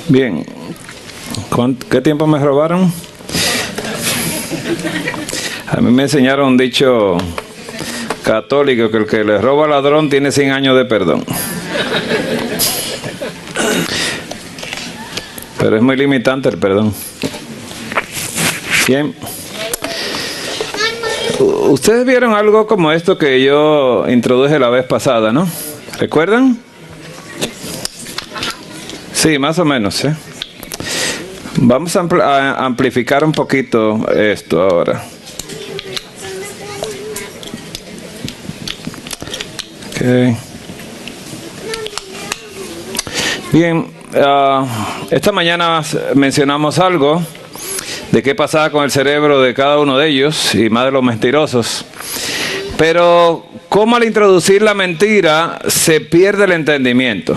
Bien, ¿qué tiempo me robaron? A mí me enseñaron un dicho católico que el que le roba al ladrón tiene 100 años de perdón. Pero es muy limitante el perdón. Bien. Ustedes vieron algo como esto que yo introduje la vez pasada, ¿no? ¿Recuerdan? Sí, más o menos, ¿eh? Vamos a amplificar un poquito esto ahora. Okay. Bien, esta mañana mencionamos algo de qué pasaba con el cerebro de cada uno de ellos, y más de los mentirosos. Pero cómo al introducir la mentira se pierde el entendimiento.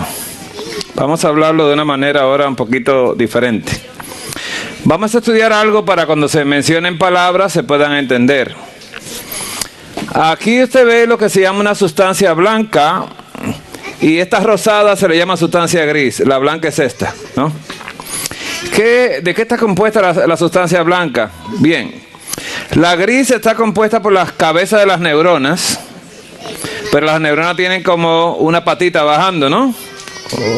Vamos a hablarlo de una manera ahora un poquito diferente. Vamos a estudiar algo para cuando se mencionen palabras se puedan entender. Aquí usted ve lo que se llama una sustancia blanca, y esta rosada se le llama sustancia gris. La blanca es esta, ¿no? ¿De qué está compuesta la sustancia blanca? Bien, la gris está compuesta por las cabezas de las neuronas, pero las neuronas tienen como una patita bajando, ¿no?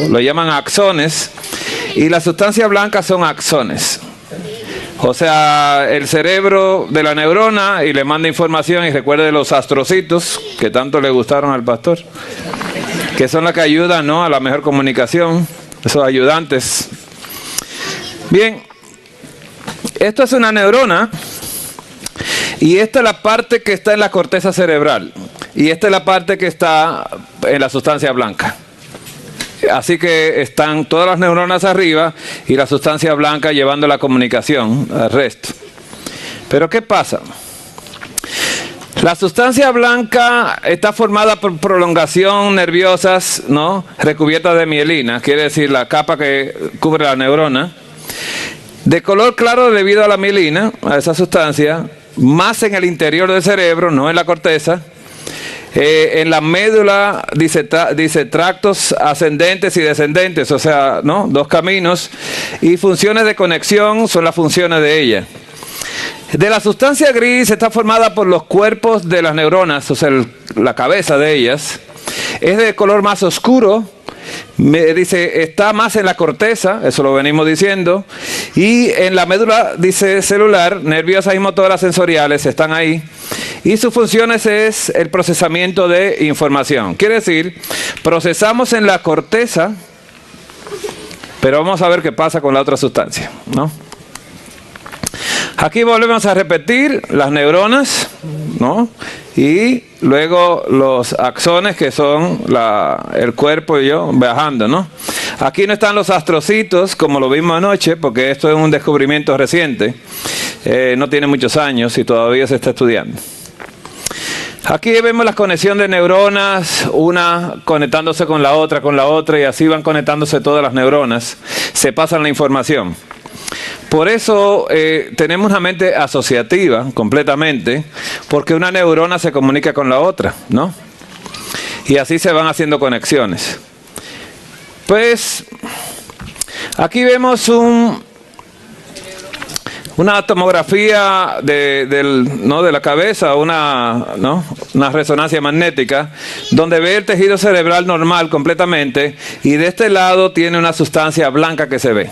Lo llaman axones, y la sustancia blanca son axones. O sea, el cerebro de la neurona, y le manda información, y recuerde los astrocitos que tanto le gustaron al pastor, que son las que ayudan, ¿no?, a la mejor comunicación, esos ayudantes. Bien, esto es una neurona, y esta es la parte que está en la corteza cerebral, y esta es la parte que está en la sustancia blanca. Así que están todas las neuronas arriba y la sustancia blanca llevando la comunicación al resto. Pero ¿qué pasa? La sustancia blanca está formada por prolongación nerviosas, ¿no?, recubiertas de mielina, quiere decir la capa que cubre la neurona, de color claro debido a la mielina, a esa sustancia, más en el interior del cerebro, no en la corteza. En la médula dice tractos ascendentes y descendentes, o sea, ¿no?, dos caminos, y funciones de conexión son las funciones de ella. De la sustancia gris está formada por los cuerpos de las neuronas, o sea, la cabeza de ellas. Es de color más oscuro, dice, está más en la corteza, eso lo venimos diciendo, y en la médula, dice, celular, nerviosas y motoras sensoriales están ahí, y sus funciones es el procesamiento de información. Quiere decir, procesamos en la corteza, pero vamos a ver qué pasa con la otra sustancia, ¿no? Aquí volvemos a repetir las neuronas, ¿no?, y luego los axones, que son el cuerpo y yo bajando, ¿no? Aquí no están los astrocitos como lo vimos anoche, porque esto es un descubrimiento reciente, no tiene muchos años y todavía se está estudiando. Aquí vemos la conexión de neuronas, una conectándose con la otra, y así van conectándose todas las neuronas, se pasan la información. Por eso tenemos una mente asociativa completamente, porque una neurona se comunica con la otra, ¿no? Y así se van haciendo conexiones. Pues aquí vemos una tomografía de la cabeza, una resonancia magnética, donde ve el tejido cerebral normal completamente, y de este lado tiene una sustancia blanca que se ve.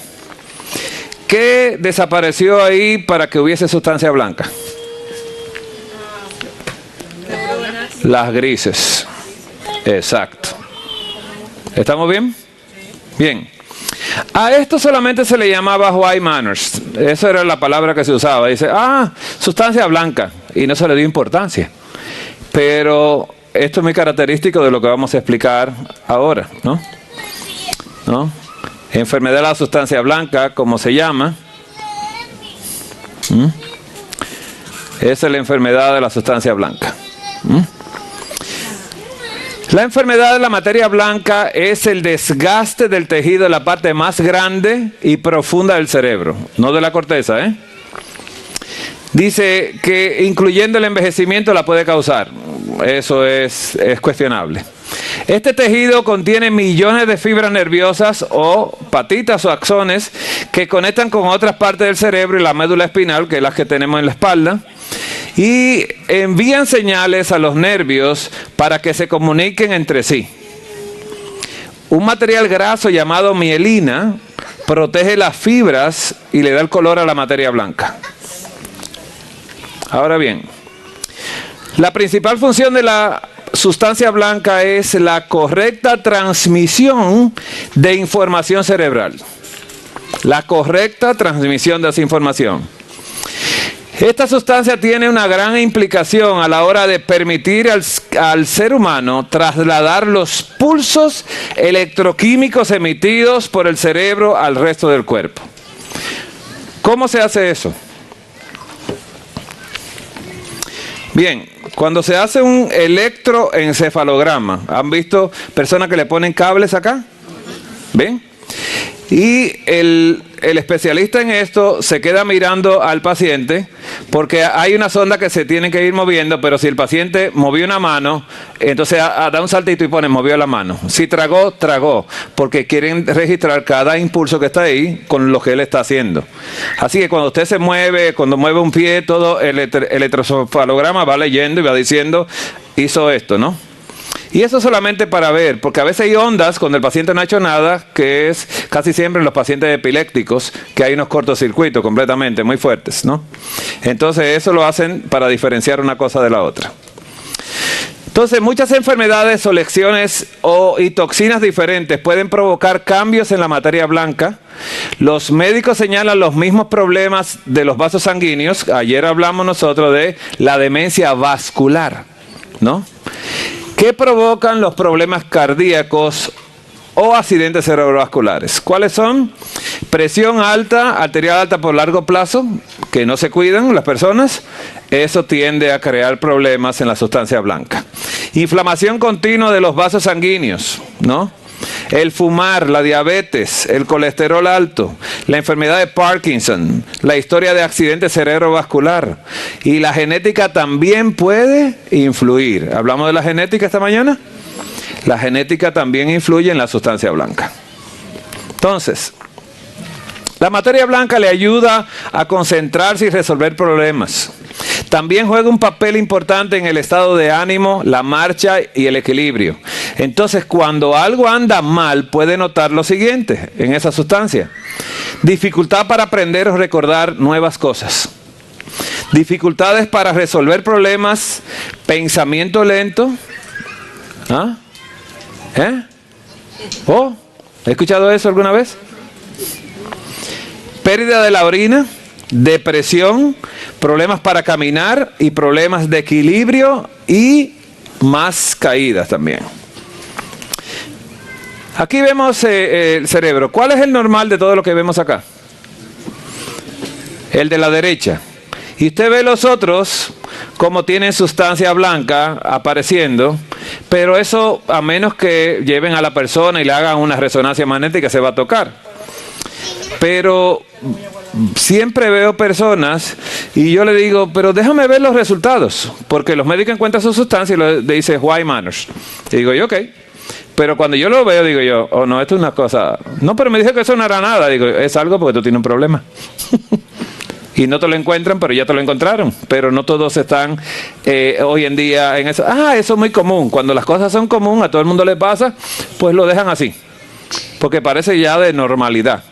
¿Qué desapareció ahí para que hubiese sustancia blanca? Las grises. Exacto. ¿Estamos bien? Bien. A esto solamente se le llamaba white matters. Esa era la palabra que se usaba. Dice, sustancia blanca. Y no se le dio importancia. Pero esto es muy característico de lo que vamos a explicar ahora, ¿no? Enfermedad de la sustancia blanca, como se llama. Esa es la enfermedad de la sustancia blanca. La enfermedad de la materia blanca es el desgaste del tejido de la parte más grande y profunda del cerebro, no de la corteza, ¿eh? Dice que incluyendo el envejecimiento la puede causar. Eso es cuestionable. Este tejido contiene millones de fibras nerviosas o patitas o axones que conectan con otras partes del cerebro y la médula espinal, que es la que tenemos en la espalda, y envían señales a los nervios para que se comuniquen entre sí. Un material graso llamado mielina protege las fibras y le da el color a la materia blanca. Ahora bien, la principal función de la sustancia blanca es la correcta transmisión de información cerebral. La correcta transmisión de esa información. Esta sustancia tiene una gran implicación a la hora de permitir al ser humano trasladar los pulsos electroquímicos emitidos por el cerebro al resto del cuerpo. ¿Cómo se hace eso? Bien, cuando se hace un electroencefalograma, ¿han visto personas que le ponen cables acá? ¿Ven? Y el especialista en esto se queda mirando al paciente porque hay una sonda que se tiene que ir moviendo, pero si el paciente movió una mano, entonces da un saltito y pone movió la mano. Si tragó, tragó, porque quieren registrar cada impulso que está ahí con lo que él está haciendo. Así que cuando usted se mueve, cuando mueve un pie, todo el electroencefalograma va leyendo y va diciendo, hizo esto, ¿no? Y eso solamente para ver, porque a veces hay ondas cuando el paciente no ha hecho nada, que es casi siempre en los pacientes epilépticos, que hay unos cortocircuitos completamente muy fuertes, ¿no? Entonces eso lo hacen para diferenciar una cosa de la otra. Entonces muchas enfermedades o lecciones y toxinas diferentes pueden provocar cambios en la materia blanca. Los médicos señalan los mismos problemas de los vasos sanguíneos. Ayer hablamos nosotros de la demencia vascular, ¿no? ¿Qué provocan los problemas cardíacos o accidentes cerebrovasculares? ¿Cuáles son? Presión alta, arterial alta por largo plazo, que no se cuidan las personas. Eso tiende a crear problemas en la sustancia blanca. Inflamación continua de los vasos sanguíneos, ¿no? El fumar, la diabetes, el colesterol alto, la enfermedad de Parkinson, la historia de accidente cerebrovascular y la genética también puede influir. ¿Hablamos de la genética esta mañana? La genética también influye en la sustancia blanca. Entonces, la materia blanca le ayuda a concentrarse y resolver problemas. También juega un papel importante en el estado de ánimo, la marcha y el equilibrio. Entonces, cuando algo anda mal, puede notar lo siguiente en esa sustancia. Dificultad para aprender o recordar nuevas cosas. Dificultades para resolver problemas, pensamiento lento. ¿Ah? ¿Oh? ¿He escuchado eso alguna vez? Pérdida de la orina, depresión, problemas para caminar y problemas de equilibrio y más caídas también. Aquí vemos el cerebro. ¿Cuál es el normal de todo lo que vemos acá? El de la derecha. Y usted ve los otros como tienen sustancia blanca apareciendo, pero eso a menos que lleven a la persona y le hagan una resonancia magnética se va a tocar. Pero siempre veo personas y yo le digo, pero déjame ver los resultados, porque los médicos encuentran su sustancia y le dicen, why matters. Y digo yo, ok. Pero cuando yo lo veo, digo yo, oh no, esto es una cosa. No, pero me dijo que eso no era nada. Digo, es algo porque tú tienes un problema. Y no te lo encuentran, pero ya te lo encontraron. Pero no todos están hoy en día en eso. Eso es muy común. Cuando las cosas son comunes, a todo el mundo le pasa, pues lo dejan así. Porque parece ya de normalidad.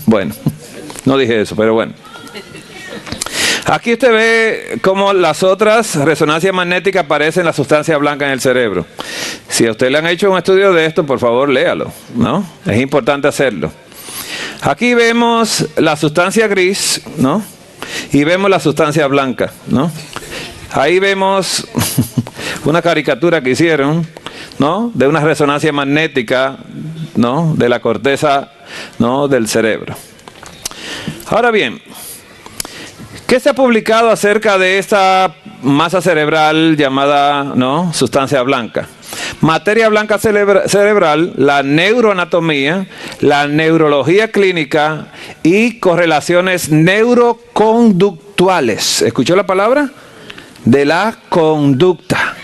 Bueno, no dije eso, pero bueno. Aquí usted ve cómo las otras resonancias magnéticas aparecen en la sustancia blanca en el cerebro. Si a usted le han hecho un estudio de esto, por favor, léalo, ¿no? Es importante hacerlo. Aquí vemos la sustancia gris, ¿no? Y vemos la sustancia blanca, ¿no? Ahí vemos una caricatura que hicieron, ¿no? De una resonancia magnética, ¿no? De la corteza, ¿no? Del cerebro. Ahora bien, ¿qué se ha publicado acerca de esta masa cerebral llamada, ¿no? Sustancia blanca? Materia blanca cerebral, la neuroanatomía, la neurología clínica y correlaciones neuroconductuales. ¿Escuchó la palabra? De la conducta.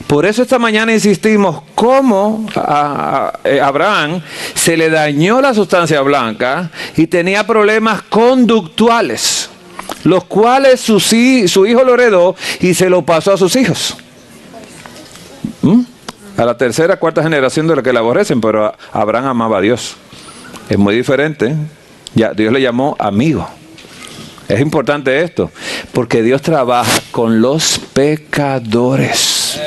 Por eso esta mañana insistimos cómo a Abraham se le dañó la sustancia blanca y tenía problemas conductuales, los cuales su hijo lo heredó y se lo pasó a sus hijos. A la tercera, cuarta generación de los que le aborrecen, pero Abraham amaba a Dios. Es muy diferente. Ya, Dios le llamó amigo. Es importante esto, porque Dios trabaja con los pecadores.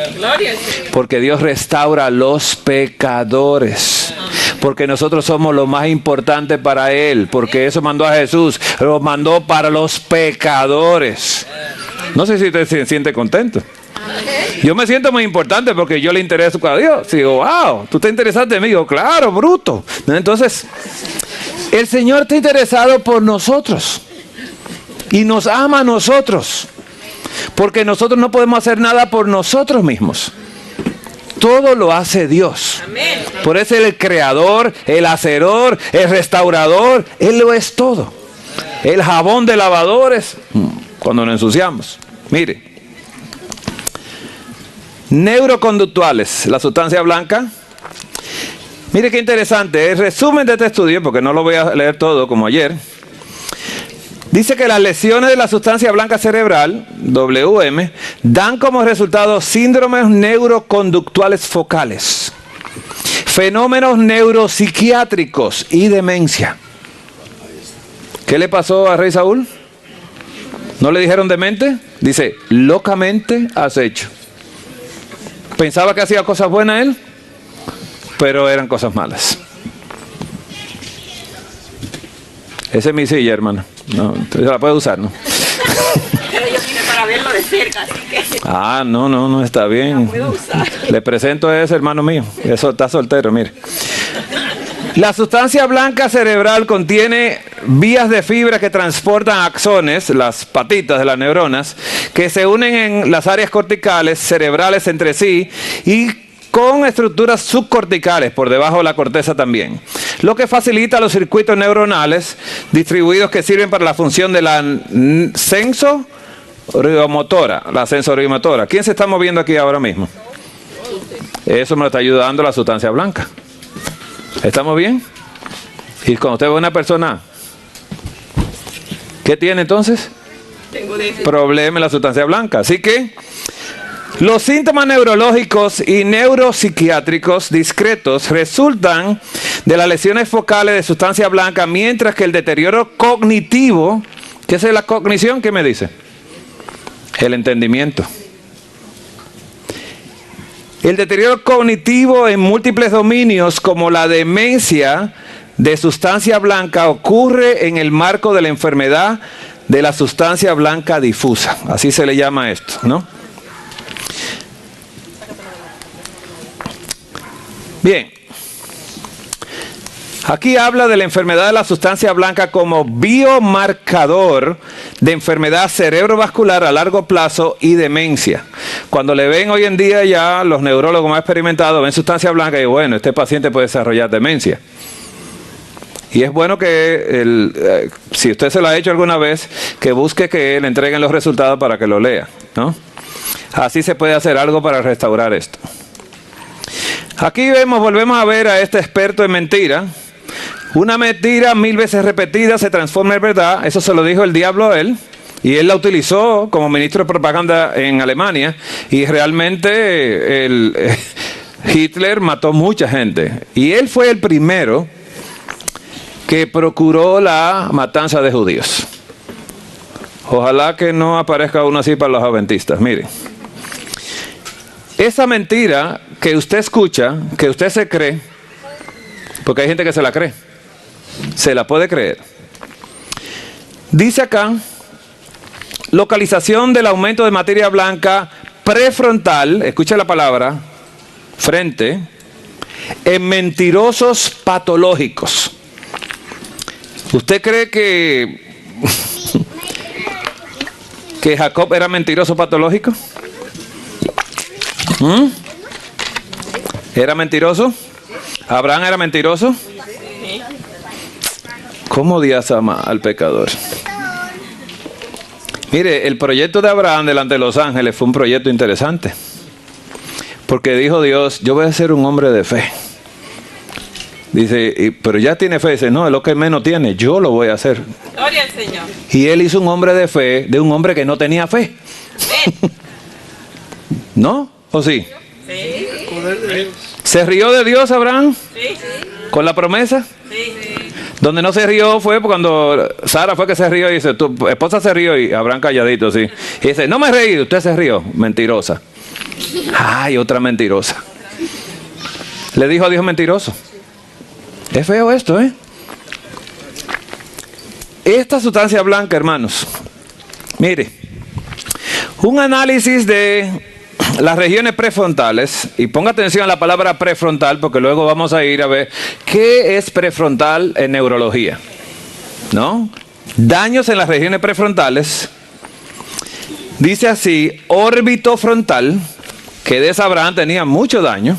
Porque Dios restaura a los pecadores. Porque nosotros somos lo más importante para Él. Porque eso mandó a Jesús. Lo mandó para los pecadores. No sé si usted se siente contento. Yo me siento muy importante porque yo le intereso a Dios. Digo, wow, tú estás interesado en mí. Digo, claro, bruto. Entonces, el Señor está interesado por nosotros. Y nos ama a nosotros. Porque nosotros no podemos hacer nada por nosotros mismos. Todo lo hace Dios. Por eso Él es el creador, el hacedor, el restaurador. Él lo es todo. El jabón de lavadores cuando nos ensuciamos. Mire. Neuroconductuales, la sustancia blanca. Mire qué interesante. El resumen de este estudio, porque no lo voy a leer todo como ayer. Dice que las lesiones de la sustancia blanca cerebral, WM, dan como resultado síndromes neuroconductuales focales, fenómenos neuropsiquiátricos y demencia. ¿Qué le pasó a Rey Saúl? ¿No le dijeron demente? Dice, locamente acecho. Pensaba que hacía cosas buenas él, pero eran cosas malas. Esa es mi silla, hermano. No, entonces la puede usar, ¿no? Pero yo vine para verlo de cerca, así que... Ah, no, está bien. La puedo usar. Le presento a ese hermano mío. Eso está soltero, mire. La sustancia blanca cerebral contiene vías de fibra que transportan axones, las patitas de las neuronas, que se unen en las áreas corticales cerebrales entre sí y con estructuras subcorticales por debajo de la corteza también, lo que facilita los circuitos neuronales distribuidos que sirven para la función de la sensoriomotora. ¿Quién se está moviendo aquí ahora mismo? Eso me lo está ayudando la sustancia blanca. ¿Estamos bien? Y cuando usted ve a una persona, ¿qué tiene entonces? Tengo Problema en la sustancia blanca. Así que los síntomas neurológicos y neuropsiquiátricos discretos resultan de las lesiones focales de sustancia blanca, mientras que el deterioro cognitivo, ¿qué es la cognición? ¿Qué me dice? El entendimiento. El deterioro cognitivo en múltiples dominios, como la demencia de sustancia blanca, ocurre en el marco de la enfermedad de la sustancia blanca difusa. Así se le llama esto, ¿no? Bien, aquí habla de la enfermedad de la sustancia blanca como biomarcador de enfermedad cerebrovascular a largo plazo y demencia. Cuando le ven hoy en día ya los neurólogos más experimentados, ven sustancia blanca y bueno, este paciente puede desarrollar demencia. Y es bueno que, si usted se lo ha hecho alguna vez, que busque que le entreguen los resultados para que lo lea, ¿no? Así se puede hacer algo para restaurar esto. Aquí volvemos a ver a este experto en mentira. Una mentira 1000 veces repetida se transforma en verdad. Eso se lo dijo el diablo a él. Y él la utilizó como ministro de propaganda en Alemania. Y realmente Hitler mató mucha gente. Y él fue el primero que procuró la matanza de judíos. Ojalá que no aparezca uno así para los adventistas. Mire. Esa mentira que usted escucha, que usted se cree, porque hay gente que se la cree, se la puede creer. Dice acá, localización del aumento de materia blanca prefrontal, escucha la palabra, frente, en mentirosos patológicos. ¿Usted cree que Jacob era mentiroso patológico? ¿Era mentiroso? ¿Abraham era mentiroso? ¿Cómo Dios ama al pecador? Mire, el proyecto de Abraham delante de los ángeles fue un proyecto interesante. Porque dijo Dios, yo voy a ser un hombre de fe. Dice, pero ya tiene fe. Dice, no, es lo que menos tiene, yo lo voy a hacer. Gloria al Señor. Y él hizo un hombre de fe de un hombre que no tenía fe. ¿No? ¿O sí? Sí. ¿Se rió de Dios Abraham? Sí. ¿Con la promesa? Sí. Donde no se rió fue cuando Sara fue que se rió y dice, tu esposa se rió y Abraham calladito, sí. Y dice, no me reí, usted se rió. Mentirosa. Ay, otra mentirosa. Le dijo a Dios mentiroso. Es feo esto, ¿eh? Esta sustancia blanca, hermanos. Mire, un análisis de las regiones prefrontales, y ponga atención a la palabra prefrontal porque luego vamos a ir a ver qué es prefrontal en neurología, ¿no? Daños en las regiones prefrontales. Dice así, órbito frontal, que de esa Abraham tenía mucho daño.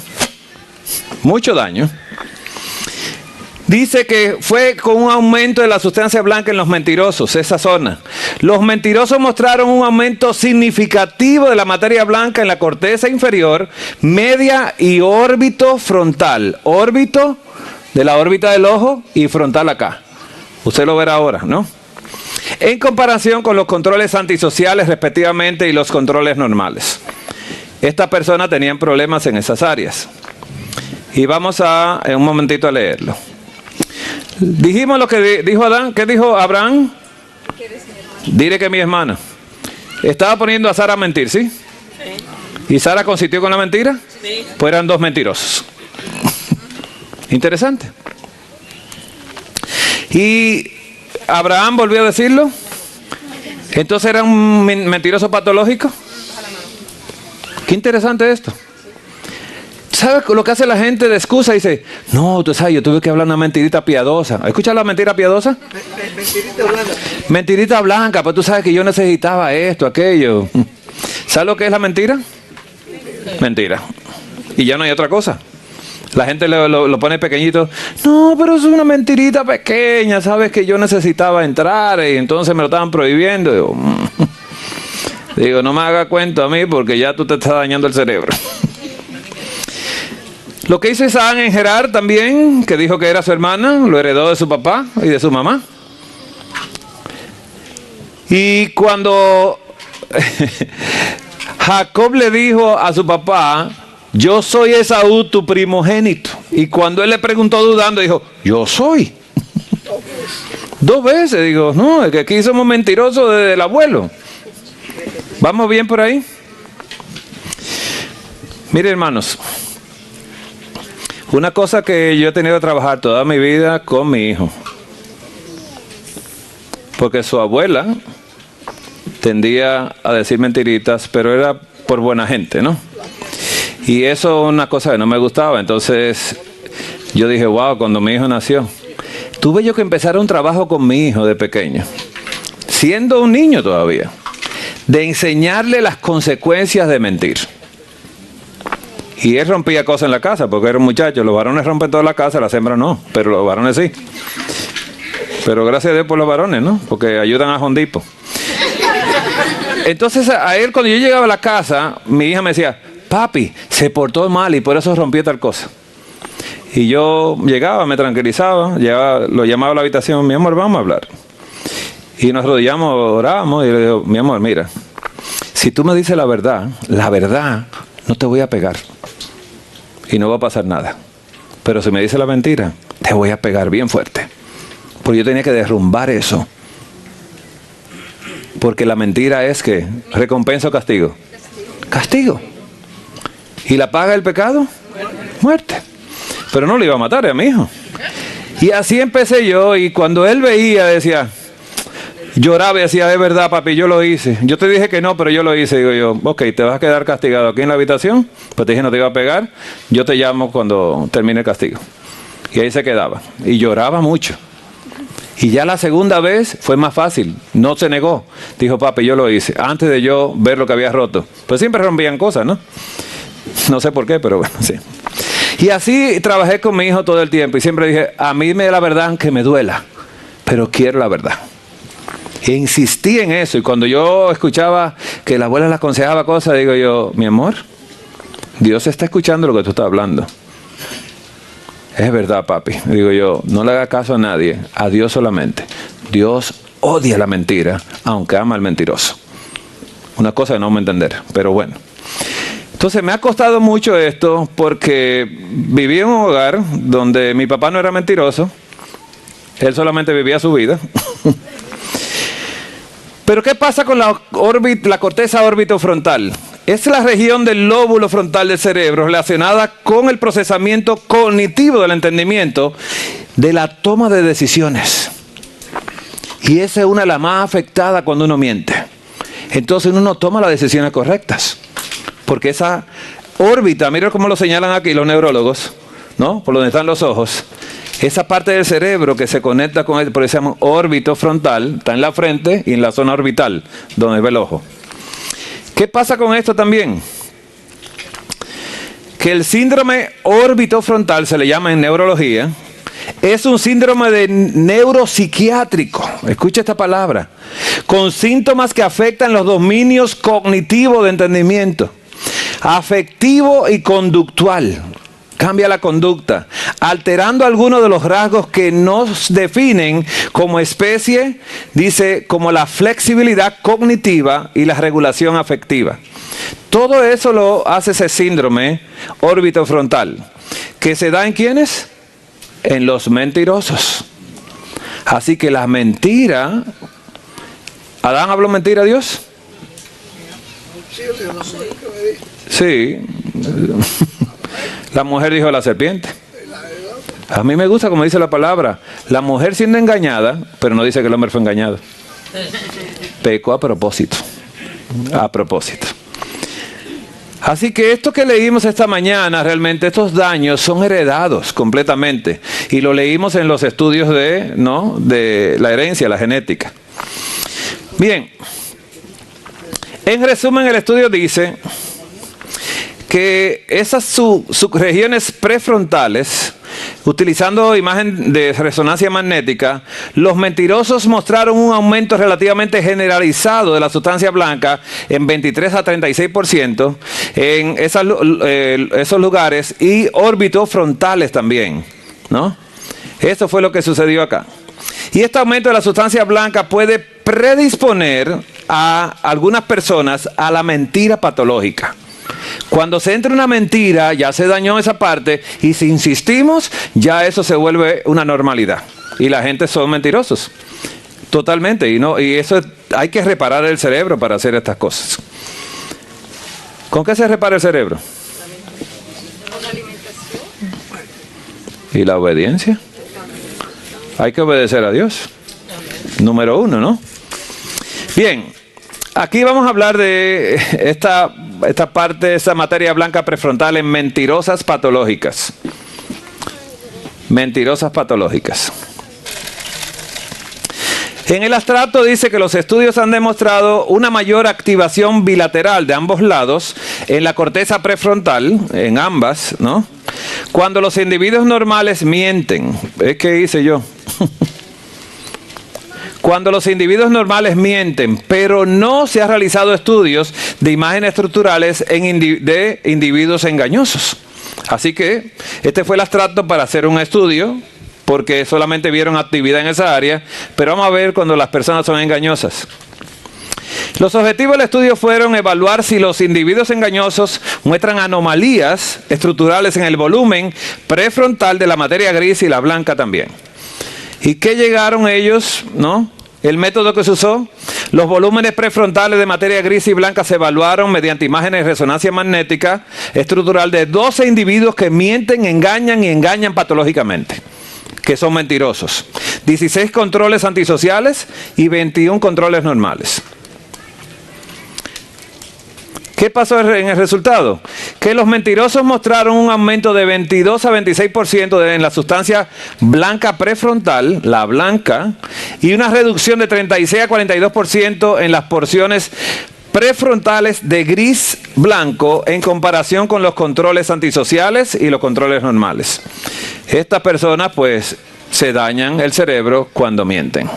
Dice que fue con un aumento de la sustancia blanca en los mentirosos, esa zona. Los mentirosos mostraron un aumento significativo de la materia blanca en la corteza inferior, media y órbito frontal. Órbito de la órbita del ojo y frontal acá. Usted lo verá ahora, ¿no? En comparación con los controles antisociales respectivamente y los controles normales. Estas personas tenían problemas en esas áreas. Y vamos en un momentito a leerlo. Dijimos lo que dijo Adán. ¿Qué dijo Abraham? Diré que mi hermana. Estaba poniendo a Sara a mentir, ¿sí? Sí. ¿Y Sara consintió con la mentira? Sí. Pues eran dos mentirosos. Interesante. Y Abraham volvió a decirlo. Entonces era un mentiroso patológico. Qué interesante esto. ¿Sabes lo que hace la gente de excusa? Dice, no, tú sabes, yo tuve que hablar una mentirita piadosa. ¿Escuchas la mentira piadosa? Mentirita blanca. Mentirita blanca, pues tú sabes que yo necesitaba esto, aquello. ¿Sabes lo que es la mentira? Mentira. Y ya no hay otra cosa. La gente lo pone pequeñito. No, pero es una mentirita pequeña, sabes que yo necesitaba entrar y entonces me lo estaban prohibiendo. Digo, no me haga cuento a mí porque ya tú te estás dañando el cerebro. Lo que hizo Isaac en Gerar también, que dijo que era su hermana, lo heredó de su papá y de su mamá. Y cuando Jacob le dijo a su papá, yo soy Esaú, tu primogénito. Y cuando él le preguntó dudando, dijo, yo soy. Dos veces, digo, no, es que aquí somos mentirosos desde el abuelo. ¿Vamos bien por ahí? Mire, hermanos. Una cosa que yo he tenido que trabajar toda mi vida con mi hijo. Porque su abuela tendía a decir mentiritas, pero era por buena gente, ¿no? Y eso es una cosa que no me gustaba. Entonces yo dije, wow, cuando mi hijo nació, tuve yo que empezar un trabajo con mi hijo de pequeño, siendo un niño todavía, de enseñarle las consecuencias de mentir. Y él rompía cosas en la casa, porque era un muchacho. Los varones rompen toda la casa, las hembras no, pero los varones sí. Pero gracias a Dios por los varones, ¿no? Porque ayudan a Jondipo. Entonces a él, cuando yo llegaba a la casa, mi hija me decía, papi, se portó mal y por eso rompió tal cosa. Y yo llegaba, me tranquilizaba, lo llamaba a la habitación, mi amor, vamos a hablar. Y nos arrodillamos, orábamos, y le digo, mi amor, mira, si tú me dices la verdad, no te voy a pegar. Y no va a pasar nada. Pero si me dice la mentira, te voy a pegar bien fuerte. Porque yo tenía que derrumbar eso. Porque la mentira es que recompensa o castigo. Castigo. ¿Y la paga del pecado? Muerte. Pero no le iba a matar a mi hijo. Y así empecé yo. Y cuando él veía, decía, lloraba y decía, es verdad, papi, yo lo hice. Yo te dije que no, pero yo lo hice. Digo yo, ok, te vas a quedar castigado aquí en la habitación. Pues te dije, no te iba a pegar. Yo te llamo cuando termine el castigo. Y ahí se quedaba. Y lloraba mucho. Y ya la segunda vez fue más fácil. No se negó. Dijo, papi, yo lo hice. Antes de yo ver lo que había roto. Pues siempre rompían cosas, ¿no? No sé por qué, pero bueno, sí. Y así trabajé con mi hijo todo el tiempo. Y siempre dije, a mí me da la verdad aunque me duela. Pero quiero la verdad. E insistí en eso. Y cuando yo escuchaba que la abuela le aconsejaba cosas, digo yo, mi amor, Dios está escuchando lo que tú estás hablando. Es verdad, papi. Digo yo, no le haga caso a nadie, a Dios solamente. Dios odia la mentira, aunque ama al mentiroso. Una cosa que no vamos a entender, pero bueno. Entonces me ha costado mucho esto porque viví en un hogar donde mi papá no era mentiroso. Él solamente vivía su vida. Pero ¿qué pasa con la corteza orbitofrontal? Es la región del lóbulo frontal del cerebro relacionada con el procesamiento cognitivo del entendimiento de la toma de decisiones. Y esa es una de las más afectadas cuando uno miente. Entonces uno no toma las decisiones correctas. Porque esa órbita, mira cómo lo señalan aquí los neurólogos, ¿no? Por donde están los ojos. Esa parte del cerebro que se conecta con por eso se llama órbito frontal, está en la frente y en la zona orbital, donde ve el ojo. ¿Qué pasa con esto también? Que el síndrome orbitofrontal, se le llama en neurología, es un síndrome de neuropsiquiátrico, escucha esta palabra, con síntomas que afectan los dominios cognitivos de entendimiento, afectivo y conductual. Cambia la conducta, alterando algunos de los rasgos que nos definen como especie, dice, como la flexibilidad cognitiva y la regulación afectiva. Todo eso lo hace ese síndrome orbitofrontal, que se da en ¿quiénes? En los mentirosos. Así que la mentira, ¿Adán habló mentira a Dios? Sí. La mujer dijo a la serpiente. A mí me gusta como dice la palabra. La mujer siendo engañada, pero no dice que el hombre fue engañado. Pecó a propósito. A propósito. Así que esto que leímos esta mañana, realmente estos daños son heredados completamente. Y lo leímos en los estudios de la herencia, la genética. Bien. En resumen, el estudio dice que esas subregiones prefrontales, utilizando imagen de resonancia magnética, los mentirosos mostraron un aumento relativamente generalizado de la sustancia blanca en 23 a 36% en esos lugares y órbitos frontales también, ¿no? Eso fue lo que sucedió acá. Y este aumento de la sustancia blanca puede predisponer a algunas personas a la mentira patológica. Cuando se entra una mentira, ya se dañó esa parte, y si insistimos, ya eso se vuelve una normalidad. Y la gente son mentirosos. Totalmente. Y eso hay que reparar el cerebro para hacer estas cosas. ¿Con qué se repara el cerebro? Con la alimentación. ¿Y la obediencia? Hay que obedecer a Dios. Número 1, ¿no? Bien. Aquí vamos a hablar de esta parte, esta materia blanca prefrontal en mentirosas patológicas. Mentirosas patológicas. En el abstracto dice que los estudios han demostrado una mayor activación bilateral de ambos lados en la corteza prefrontal, en ambas, ¿no? Cuando los individuos normales mienten. ¿Qué hice yo? Cuando los individuos normales mienten, pero no se han realizado estudios de imágenes estructurales de individuos engañosos. Así que este fue el abstracto para hacer un estudio, porque solamente vieron actividad en esa área, pero vamos a ver cuando las personas son engañosas. Los objetivos del estudio fueron evaluar si los individuos engañosos muestran anomalías estructurales en el volumen prefrontal de la materia gris y la blanca también. ¿Y qué llegaron ellos, no? El método que se usó, los volúmenes prefrontales de materia gris y blanca se evaluaron mediante imágenes de resonancia magnética estructural de 12 individuos que mienten, engañan y engañan patológicamente, que son mentirosos. 16 controles antisociales y 21 controles normales. ¿Qué pasó en el resultado? Que los mentirosos mostraron un aumento de 22 a 26% en la sustancia blanca prefrontal, la blanca, y una reducción de 36 a 42% en las porciones prefrontales de gris blanco en comparación con los controles antisociales y los controles normales. Estas personas pues se dañan el cerebro cuando mienten.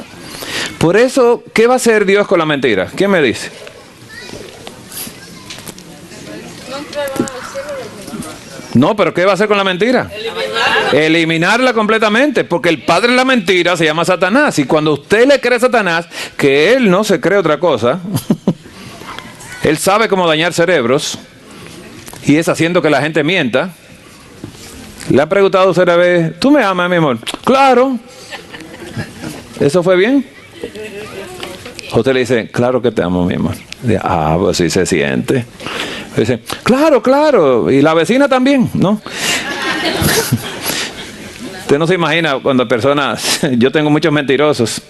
Por eso, ¿qué va a hacer Dios con la mentira? ¿Quién me dice? No entraron al cielo. No, pero ¿qué va a hacer con la mentira? Eliminarla completamente, porque el padre de la mentira se llama Satanás. Y cuando usted le cree a Satanás, que él no se cree otra cosa, él sabe cómo dañar cerebros, y es haciendo que la gente mienta. ¿Le ha preguntado usted una vez, ¿tú me amas, mi amor? Claro. ¿Eso fue bien? Usted le dice, claro que te amo, mi amor. Dice, pues sí se siente. Dice, claro, claro. Y la vecina también, ¿no? Usted no se imagina cuando personas, yo tengo muchos mentirosos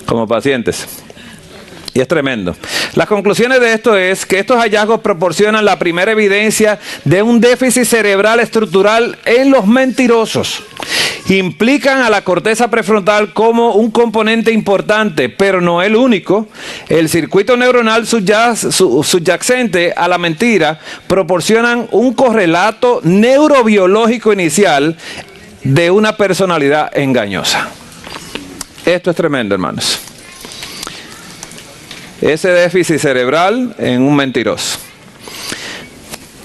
como pacientes. Y es tremendo. Las conclusiones de esto es que estos hallazgos proporcionan la primera evidencia de un déficit cerebral estructural en los mentirosos. Implican a la corteza prefrontal como un componente importante, pero no el único. El circuito neuronal subyacente a la mentira proporcionan un correlato neurobiológico inicial de una personalidad engañosa. Esto es tremendo, hermanos. Ese déficit cerebral en un mentiroso.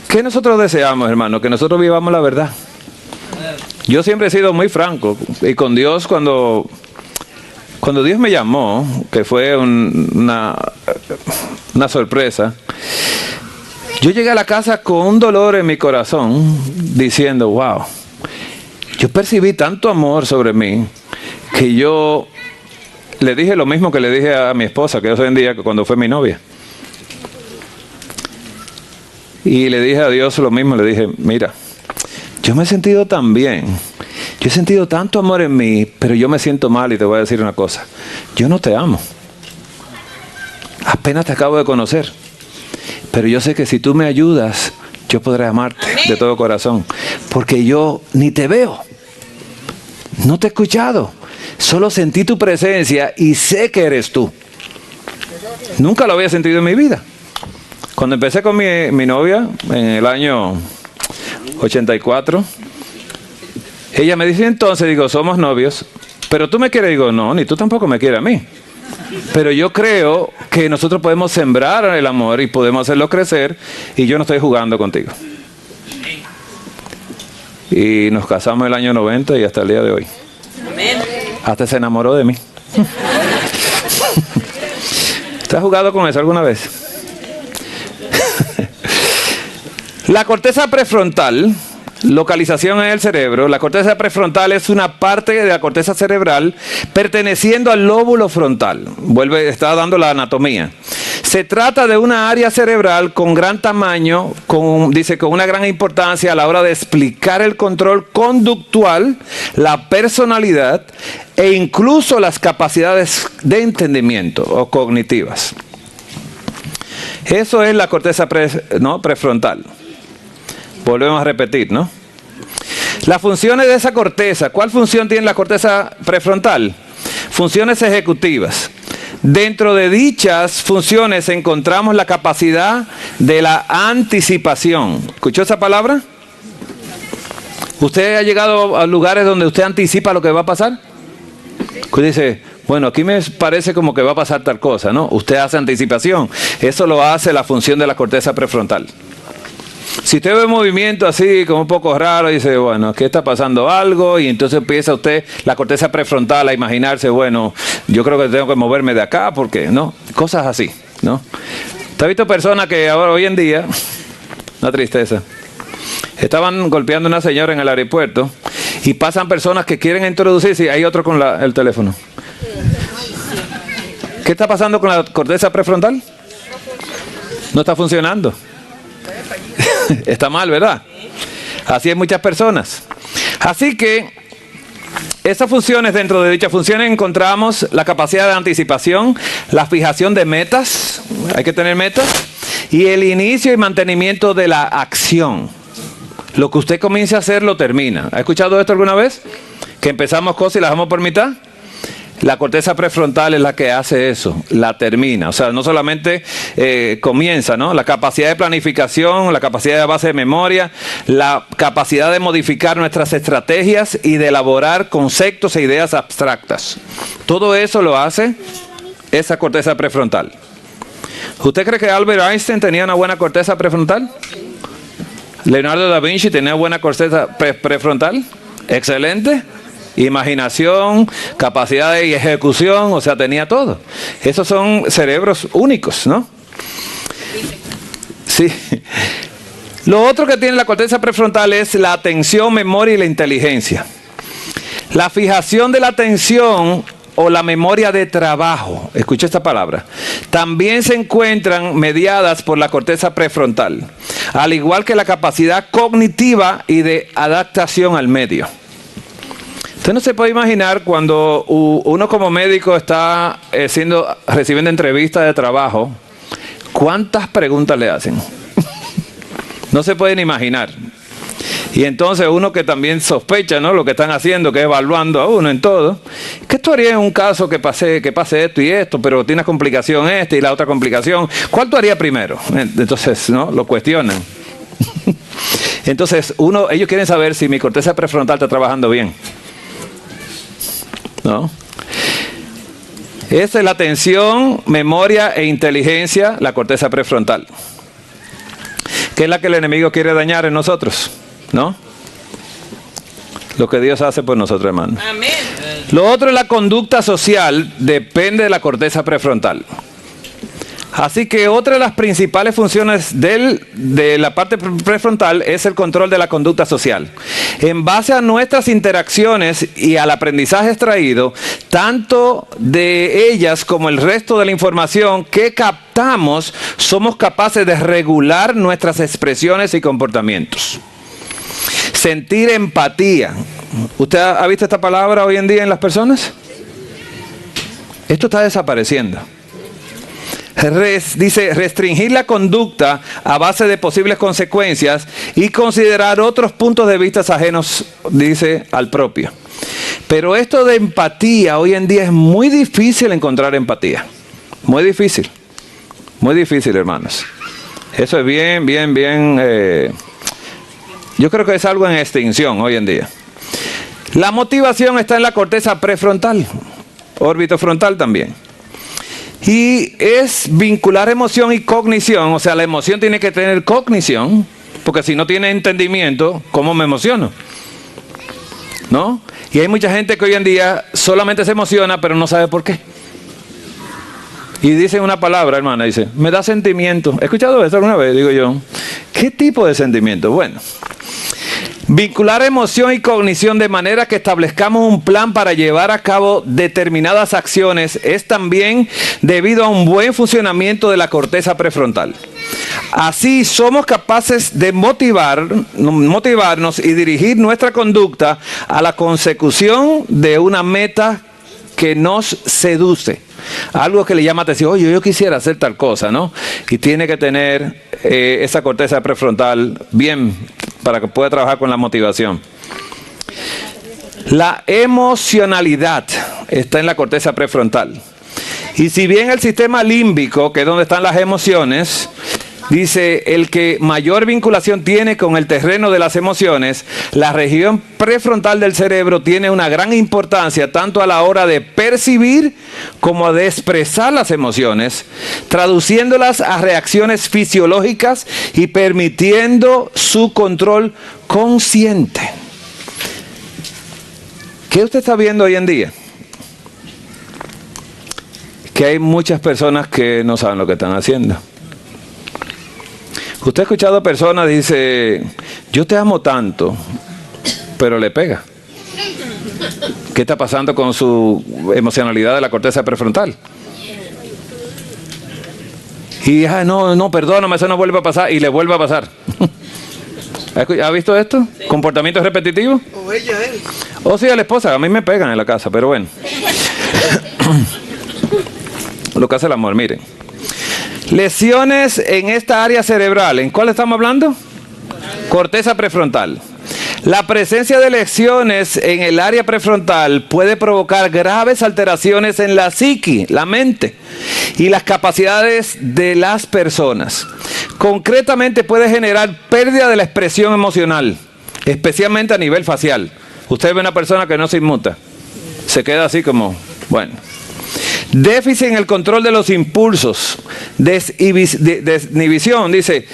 ¿Qué nosotros deseamos, hermano? Que nosotros vivamos la verdad. Yo siempre he sido muy franco. Y con Dios, cuando Dios me llamó, que fue una sorpresa, yo llegué a la casa con un dolor en mi corazón, diciendo, wow, yo percibí tanto amor sobre mí, que yo le dije lo mismo que le dije a mi esposa, que hoy en día, cuando fue mi novia. Y le dije a Dios lo mismo, le dije, mira, yo me he sentido tan bien, yo he sentido tanto amor en mí, pero yo me siento mal y te voy a decir una cosa, yo no te amo. Apenas te acabo de conocer, pero yo sé que si tú me ayudas, yo podré amarte de todo corazón, porque yo ni te veo, no te he escuchado. Solo sentí tu presencia y sé que eres tú. Nunca lo había sentido en mi vida. Cuando empecé con mi novia, en el año 84, ella me dice entonces, digo, somos novios, pero tú me quieres, digo, no, ni tú tampoco me quieres a mí. Pero yo creo que nosotros podemos sembrar el amor y podemos hacerlo crecer y yo no estoy jugando contigo. Y nos casamos el año 90 y hasta el día de hoy. Hasta se enamoró de mí. ¿Usted ha jugado con eso alguna vez? La corteza prefrontal, localización en el cerebro. La corteza prefrontal es una parte de la corteza cerebral perteneciendo al lóbulo frontal. Está dando la anatomía. Se trata de una área cerebral con gran tamaño, con una gran importancia a la hora de explicar el control conductual, la personalidad e incluso las capacidades de entendimiento o cognitivas. Eso es la corteza prefrontal. Volvemos a repetir, ¿no? Las funciones de esa corteza. ¿Cuál función tiene la corteza prefrontal? Funciones ejecutivas. Dentro de dichas funciones encontramos la capacidad de la anticipación. ¿Escuchó esa palabra? ¿Usted ha llegado a lugares donde usted anticipa lo que va a pasar? Usted dice, bueno, aquí me parece como que va a pasar tal cosa, ¿no? Usted hace anticipación. Eso lo hace la función de la corteza prefrontal. Si usted ve movimiento así como un poco raro, dice, bueno, aquí está pasando algo, y entonces empieza usted, la corteza prefrontal, a imaginarse, bueno, yo creo que tengo que moverme de acá, porque, ¿no? Cosas así, ¿no? ¿Usted ha visto personas que ahora, hoy en día, una tristeza, estaban golpeando a una señora en el aeropuerto, y pasan personas que quieren introducirse, y hay otro con el teléfono? ¿Qué está pasando con la corteza prefrontal? No está funcionando. Está mal, ¿verdad? Así hay muchas personas. Así que esas funciones, dentro de dichas funciones encontramos la capacidad de anticipación, la fijación de metas, hay que tener metas, y el inicio y mantenimiento de la acción. Lo que usted comience a hacer lo termina. ¿Ha escuchado esto alguna vez? Que empezamos cosas y las dejamos por mitad. La corteza prefrontal es la que hace eso, la termina. O sea, no solamente comienza, ¿no? La capacidad de planificación, la capacidad de base de memoria, la capacidad de modificar nuestras estrategias y de elaborar conceptos e ideas abstractas. Todo eso lo hace esa corteza prefrontal. ¿Usted cree que Albert Einstein tenía una buena corteza prefrontal? Leonardo da Vinci tenía buena corteza prefrontal, excelente. Imaginación, capacidad de ejecución, o sea, tenía todo. Esos son cerebros únicos, ¿no? Sí. Lo otro que tiene la corteza prefrontal es la atención, memoria y la inteligencia. La fijación de la atención o la memoria de trabajo, escucha esta palabra, también se encuentran mediadas por la corteza prefrontal, al igual que la capacidad cognitiva y de adaptación al medio. Usted no se puede imaginar cuando uno como médico está recibiendo entrevistas de trabajo, ¿cuántas preguntas le hacen? No se pueden imaginar. Y entonces uno que también sospecha, ¿no?, lo que están haciendo, que es evaluando a uno en todo. ¿Qué tú harías en un caso que pase esto y esto, pero tiene una complicación esta y la otra complicación? ¿Cuál tú harías primero? Entonces, ¿no?, lo cuestionan. Entonces, ellos quieren saber si mi corteza prefrontal está trabajando bien, ¿no? Esa es la atención, memoria e inteligencia, la corteza prefrontal, que es la que el enemigo quiere dañar en nosotros, ¿no? Lo que Dios hace por nosotros, hermano. Amén. Lo otro es la conducta social, depende de la corteza prefrontal. Así que otra de las principales funciones de la parte prefrontal es el control de la conducta social. En base a nuestras interacciones y al aprendizaje extraído, tanto de ellas como el resto de la información que captamos, somos capaces de regular nuestras expresiones y comportamientos. Sentir empatía. ¿Usted ha visto esta palabra hoy en día en las personas? Esto está desapareciendo. Dice restringir la conducta a base de posibles consecuencias y considerar otros puntos de vista ajenos, dice, al propio. Pero esto de empatía hoy en día es muy difícil encontrar empatía. Muy difícil, hermanos. Eso es bien. Yo creo que es algo en extinción hoy en día. La motivación está en la corteza prefrontal, órbito frontal también. Y es vincular emoción y cognición, o sea, la emoción tiene que tener cognición, porque si no tiene entendimiento, ¿cómo me emociono? ¿No? Y hay mucha gente que hoy en día solamente se emociona, pero no sabe por qué. Y dicen una palabra, hermana, dice, me da sentimiento. ¿He escuchado eso alguna vez? Digo yo, ¿qué tipo de sentimiento? Bueno, vincular emoción y cognición de manera que establezcamos un plan para llevar a cabo determinadas acciones es también debido a un buen funcionamiento de la corteza prefrontal. Así somos capaces de motivarnos y dirigir nuestra conducta a la consecución de una meta que nos seduce. Algo que le llama atención, oye, yo quisiera hacer tal cosa, ¿no? Y tiene que tener esa corteza prefrontal bien para que pueda trabajar con la motivación. La emocionalidad está en la corteza prefrontal. Y si bien el sistema límbico, que es donde están las emociones, dice, el que mayor vinculación tiene con el terreno de las emociones, la región prefrontal del cerebro tiene una gran importancia tanto a la hora de percibir como de expresar las emociones, traduciéndolas a reacciones fisiológicas y permitiendo su control consciente. ¿Qué usted está viendo hoy en día? Que hay muchas personas que no saben lo que están haciendo. Usted ha escuchado a personas que dicen, yo te amo tanto, pero le pega. ¿Qué está pasando con su emocionalidad de la corteza prefrontal? Y, no, perdóname, eso no vuelve a pasar, y le vuelve a pasar. ¿Ha visto esto? Sí. ¿Comportamientos repetitivos? O ella, él. O sí, a la esposa, a mí me pegan en la casa, pero bueno. Lo que hace el amor, miren. Lesiones en esta área cerebral. ¿En cuál estamos hablando? Corteza prefrontal. La presencia de lesiones en el área prefrontal puede provocar graves alteraciones en la psique, la mente, y las capacidades de las personas. Concretamente puede generar pérdida de la expresión emocional, especialmente a nivel facial. Usted ve una persona que no se inmuta, se queda así como, bueno. Déficit en el control de los impulsos, desinhibición, dice,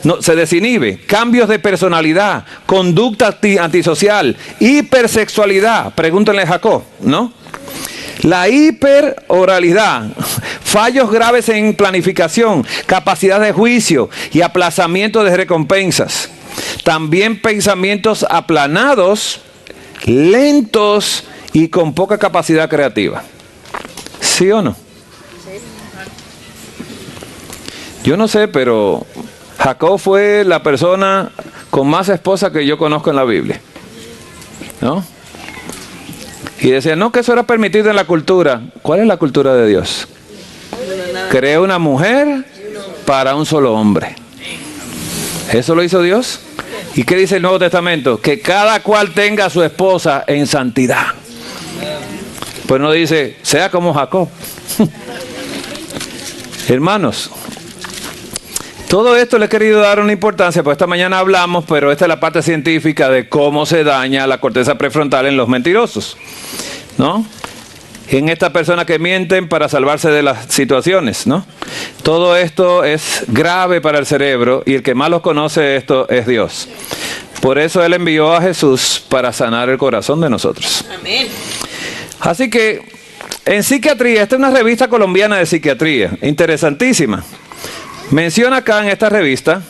no, se desinhibe, cambios de personalidad, conducta antisocial, hipersexualidad, pregúntenle a Jacob, ¿no? La hiperoralidad, fallos graves en planificación, capacidad de juicio y aplazamiento de recompensas. También pensamientos aplanados, lentos y con poca capacidad creativa. ¿Sí o no? Yo no sé, pero Jacob fue la persona con más esposas que yo conozco en la Biblia, ¿no? Y decía, no, que eso era permitido en la cultura. ¿Cuál es la cultura de Dios? Creó una mujer para un solo hombre. ¿Eso lo hizo Dios? ¿Y qué dice el Nuevo Testamento? Que cada cual tenga a su esposa en santidad. Pues no dice, sea como Jacob. Hermanos, todo esto le he querido dar una importancia, porque esta mañana hablamos, pero esta es la parte científica de cómo se daña la corteza prefrontal en los mentirosos, ¿no? En estas personas que mienten para salvarse de las situaciones, ¿no? Todo esto es grave para el cerebro y el que más los conoce esto es Dios. Por eso Él envió a Jesús para sanar el corazón de nosotros. Amén. Así que en psiquiatría, esta es una revista colombiana de psiquiatría, interesantísima. Menciona acá en esta revista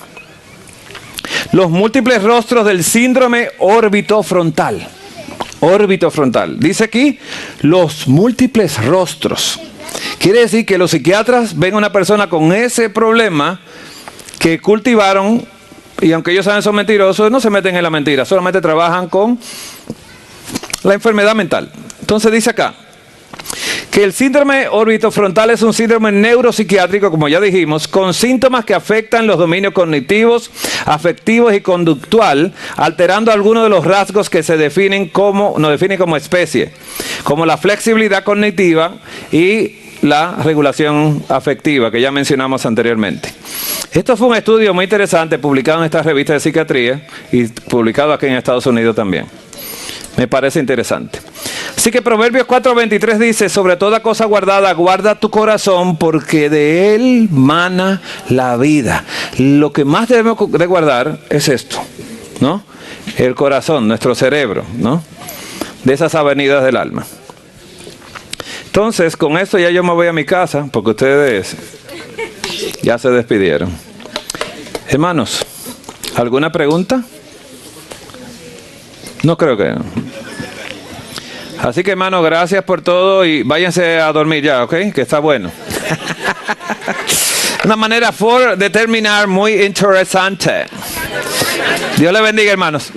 los múltiples rostros del síndrome orbitofrontal. Orbitofrontal. Dice aquí los múltiples rostros. Quiere decir que los psiquiatras ven a una persona con ese problema que cultivaron, y aunque ellos saben son mentirosos, no se meten en la mentira, solamente trabajan con la enfermedad mental. Entonces dice acá que el síndrome orbitofrontal es un síndrome neuropsiquiátrico, como ya dijimos, con síntomas que afectan los dominios cognitivos, afectivos y conductual, alterando algunos de los rasgos que nos definen como especie, como la flexibilidad cognitiva y la regulación afectiva, que ya mencionamos anteriormente. Esto fue un estudio muy interesante publicado en esta revista de psiquiatría y publicado aquí en Estados Unidos también. Me parece interesante. Así que Proverbios 4:23 dice, sobre toda cosa guardada, guarda tu corazón, porque de él mana la vida. Lo que más debemos de guardar es esto, ¿no? El corazón, nuestro cerebro, ¿no? De esas avenidas del alma. Entonces, con esto ya yo me voy a mi casa, porque ustedes ya se despidieron. Hermanos, ¿alguna pregunta? No creo que... Así que, hermano, gracias por todo y váyanse a dormir ya, ¿ok? Que está bueno. Una manera de terminar muy interesante. Dios le bendiga, hermanos.